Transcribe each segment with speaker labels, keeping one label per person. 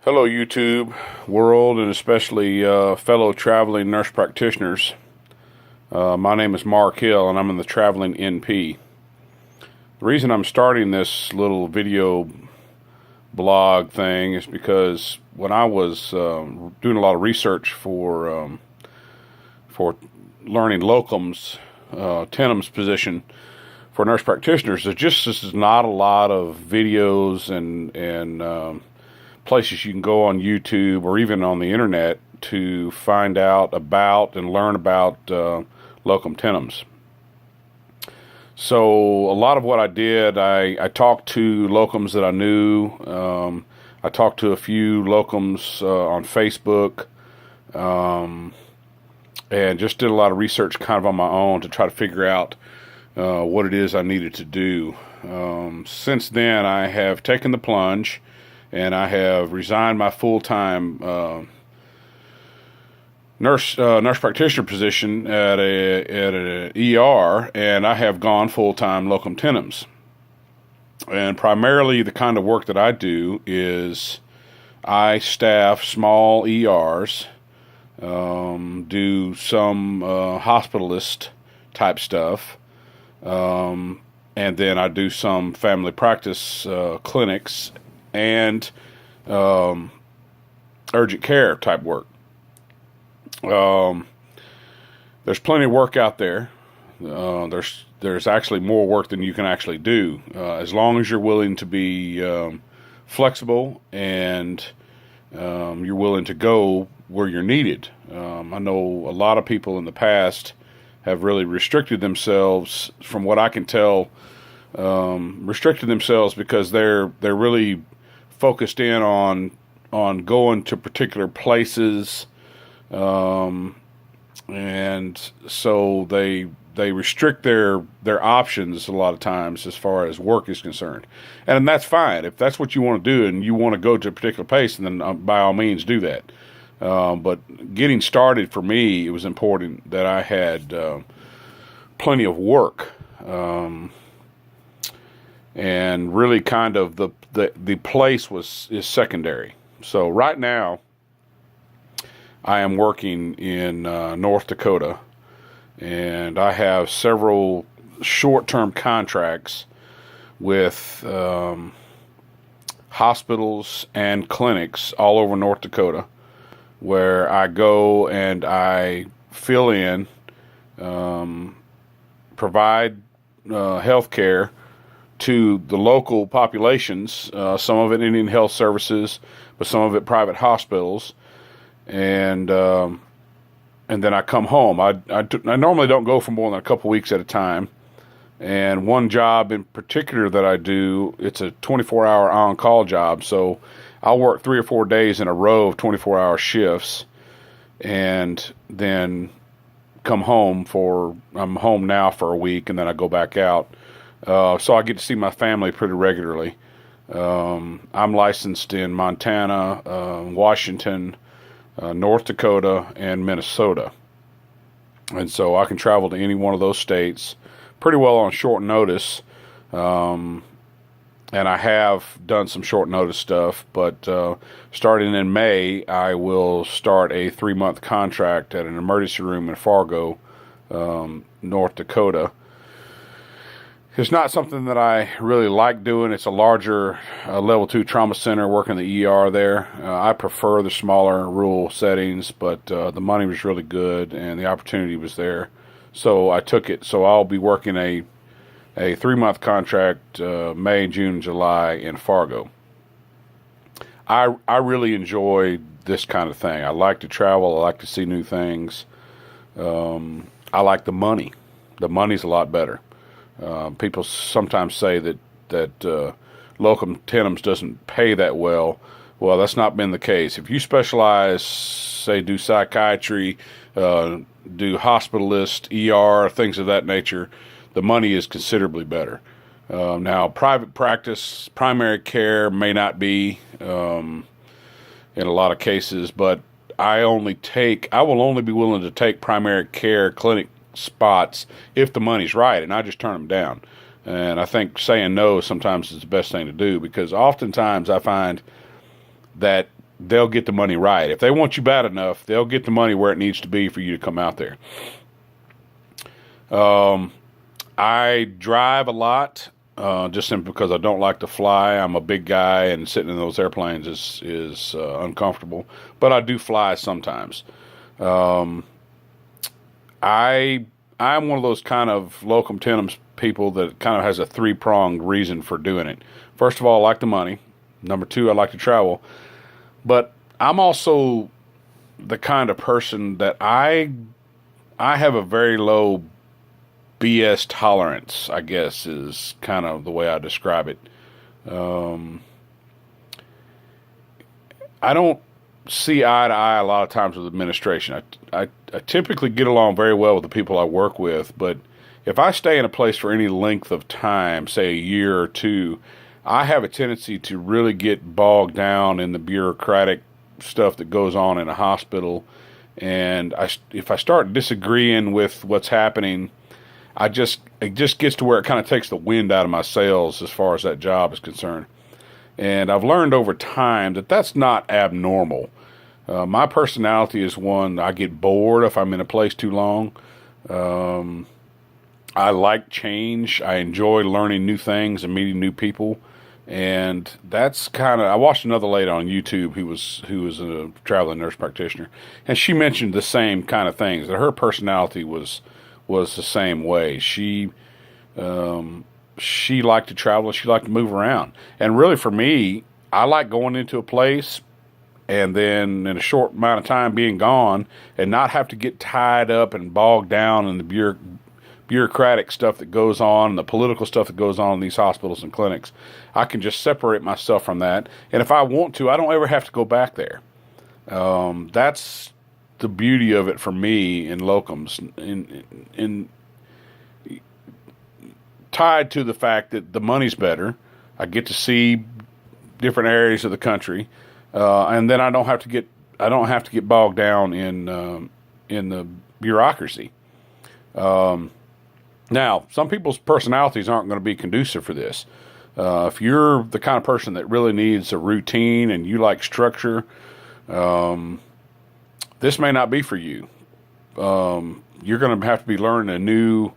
Speaker 1: Hello, YouTube world, and especially fellow traveling nurse practitioners. My name is Mark Hill, and I'm in the traveling NP. The reason I'm starting this little video blog thing is because when I was doing a lot of research for learning locums, tenens position for nurse practitioners, there just is not a lot of videos and places you can go on YouTube or even on the internet to find out about and learn about locum tenens. So a lot of what I did, I talked to locums that I knew. I talked to a few locums on Facebook, and just did a lot of research kind of on my own to try to figure out what it is I needed to do. Since then, I have taken the plunge, and I have resigned my full-time nurse practitioner position at an ER, and I have gone full-time locum tenens. And primarily, the kind of work that I do is I staff small ERs, do some hospitalist type stuff, and then I do some family practice clinics and urgent care type work. There's plenty of work out there. There's actually more work than you can actually do, as long as you're willing to be flexible and you're willing to go where you're needed. I know a lot of people in the past have really restricted themselves, from what I can tell, restricted themselves because they're really focused in on going to particular places, and so they restrict their options a lot of times as far as work is concerned, and that's fine if that's what you want to do and you want to go to a particular place, and then by all means do that. But getting started for me, it was important that I had plenty of work. And really kind of the place is secondary. So right now I am working in North Dakota, and I have several short-term contracts with hospitals and clinics all over North Dakota, where I go and I fill in, provide health care to the local populations, some of it Indian Health Services, but some of it private hospitals, and then I come home. I normally don't go for more than a couple weeks at a time, and one job in particular that I do, it's a 24-hour on-call job, so I'll work 3 or 4 days in a row of 24-hour shifts, and then come home I'm home now for a week, and then I go back out. So I get to see my family pretty regularly. I'm licensed in Montana, Washington, North Dakota, and Minnesota. And so I can travel to any one of those states pretty well on short notice. And I have done some short notice stuff, but starting in May, I will start a 3-month contract at an emergency room in Fargo, North Dakota. It's not something that I really like doing. It's a larger level 2 trauma center, working the ER there. I prefer the smaller rural settings, but the money was really good and the opportunity was there. So I took it. So I'll be working a 3-month contract, May, June, July in Fargo. I really enjoy this kind of thing. I like to travel. I like to see new things. I like the money. The money's a lot better. People sometimes say that locum tenens doesn't pay that well. Well, that's not been the case. If you specialize, say, do psychiatry, do hospitalist, ER, things of that nature, the money is considerably better. Now, private practice, primary care may not be in a lot of cases, but I will only be willing to take primary care clinic spots if the money's right, and I just turn them down. And I think saying no sometimes is the best thing to do, because oftentimes I find that they'll get the money right. If they want you bad enough, they'll get the money where it needs to be for you to come out there. I drive a lot, just simply because I don't like to fly. I'm a big guy, and sitting in those airplanes is uncomfortable. But I do fly sometimes. I'm one of those kind of locum tenens people that kind of has a three-pronged reason for doing it. First of all, I like the money. Number two, I like to travel. But I'm also the kind of person that I have a very low BS tolerance, I guess, is kind of the way I describe it. I don't see eye to eye a lot of times with administration. I typically get along very well with the people I work with, but if I stay in a place for any length of time, say a year or two, I have a tendency to really get bogged down in the bureaucratic stuff that goes on in a hospital. And if I start disagreeing with what's happening, it just gets to where it kind of takes the wind out of my sails as far as that job is concerned. And I've learned over time that that's not abnormal. My personality is one, I get bored if I'm in a place too long. I like change. I enjoy learning new things and meeting new people. And that's kind of, I watched another lady on YouTube who was a traveling nurse practitioner, and she mentioned the same kind of things, that her personality was the same way. She liked to travel, and she liked to move around. And really for me, I like going into a place and then in a short amount of time being gone and not have to get tied up and bogged down in the bureaucratic stuff that goes on, the political stuff that goes on in these hospitals and clinics. I can just separate myself from that. And if I want to, I don't ever have to go back there. That's the beauty of it for me in locums, in tied to the fact that the money's better. I get to see different areas of the country, and then I don't have to get bogged down in the bureaucracy. Now, some people's personalities aren't going to be conducive for this. If you're the kind of person that really needs a routine and you like structure, this may not be for you. You're going to have to be learning a new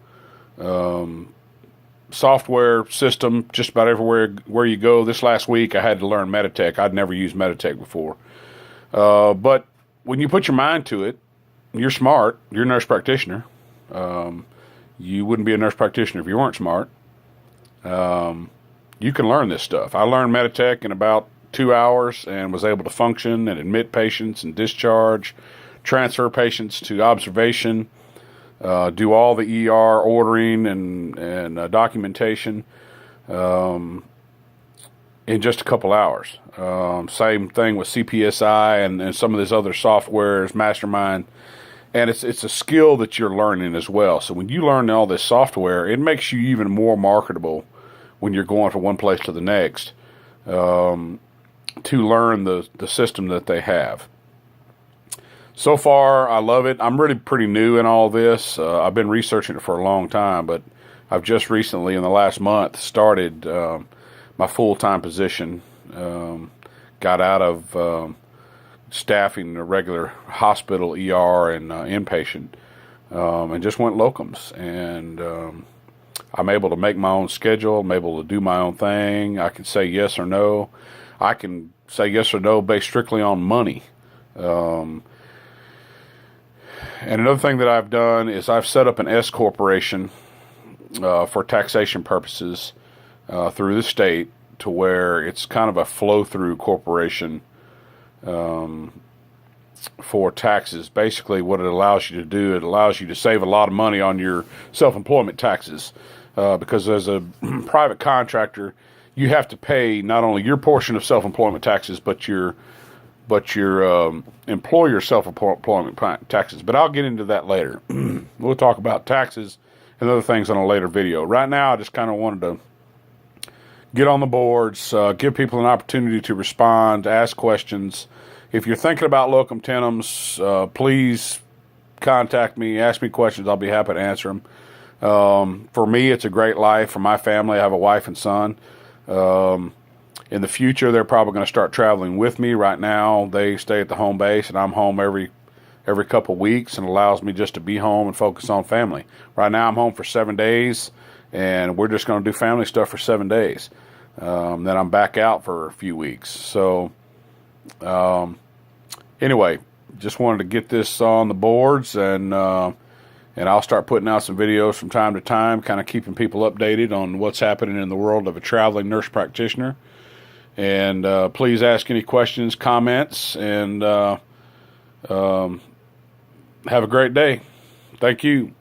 Speaker 1: software system just about everywhere where you go. This last week, I had to learn Meditech. I'd never used Meditech before. But when you put your mind to it, you're smart. You're a nurse practitioner. You wouldn't be a nurse practitioner if you weren't smart. You can learn this stuff. I learned Meditech in about 2 hours and was able to function and admit patients and discharge, transfer patients to observation, do all the ER ordering and documentation in just a couple hours. Same thing with CPSI and some of these other softwares, Mastermind. And it's a skill that you're learning as well. So when you learn all this software, it makes you even more marketable when you're going from one place to the next to learn the system that they have. So far, I love it. I'm really pretty new in all this. I've been researching it for a long time, but I've just recently, in the last month, started my full-time position. Got out of staffing a regular hospital ER and inpatient, and just went locums. And I'm able to make my own schedule. I'm able to do my own thing. I can say yes or no. I can say yes or no based strictly on money. And another thing that I've done is I've set up an S corporation for taxation purposes through the state, to where it's kind of a flow-through corporation for taxes. Basically, what it allows you to do, it allows you to save a lot of money on your self-employment taxes, because as a private contractor, you have to pay not only your portion of self-employment taxes, but your employer self-employment taxes. But I'll get into that later. We'll talk about taxes and other things on a later video. Right now, I just kind of wanted to get on the boards, give people an opportunity to respond, ask questions. If you're thinking about locum tenens, please contact me, ask me questions. I'll be happy to answer them. For me, it's a great life. For my family, I have a wife and son. In the future, they're probably going to start traveling with me. Right now, they stay at the home base, and I'm home every couple of weeks, and allows me just to be home and focus on family. Right now, I'm home for 7 days, and we're just going to do family stuff for 7 days. Then I'm back out for a few weeks. So, anyway, just wanted to get this on the boards, and I'll start putting out some videos from time to time, kind of keeping people updated on what's happening in the world of a traveling nurse practitioner. And please ask any questions, comments, and have a great day. Thank you.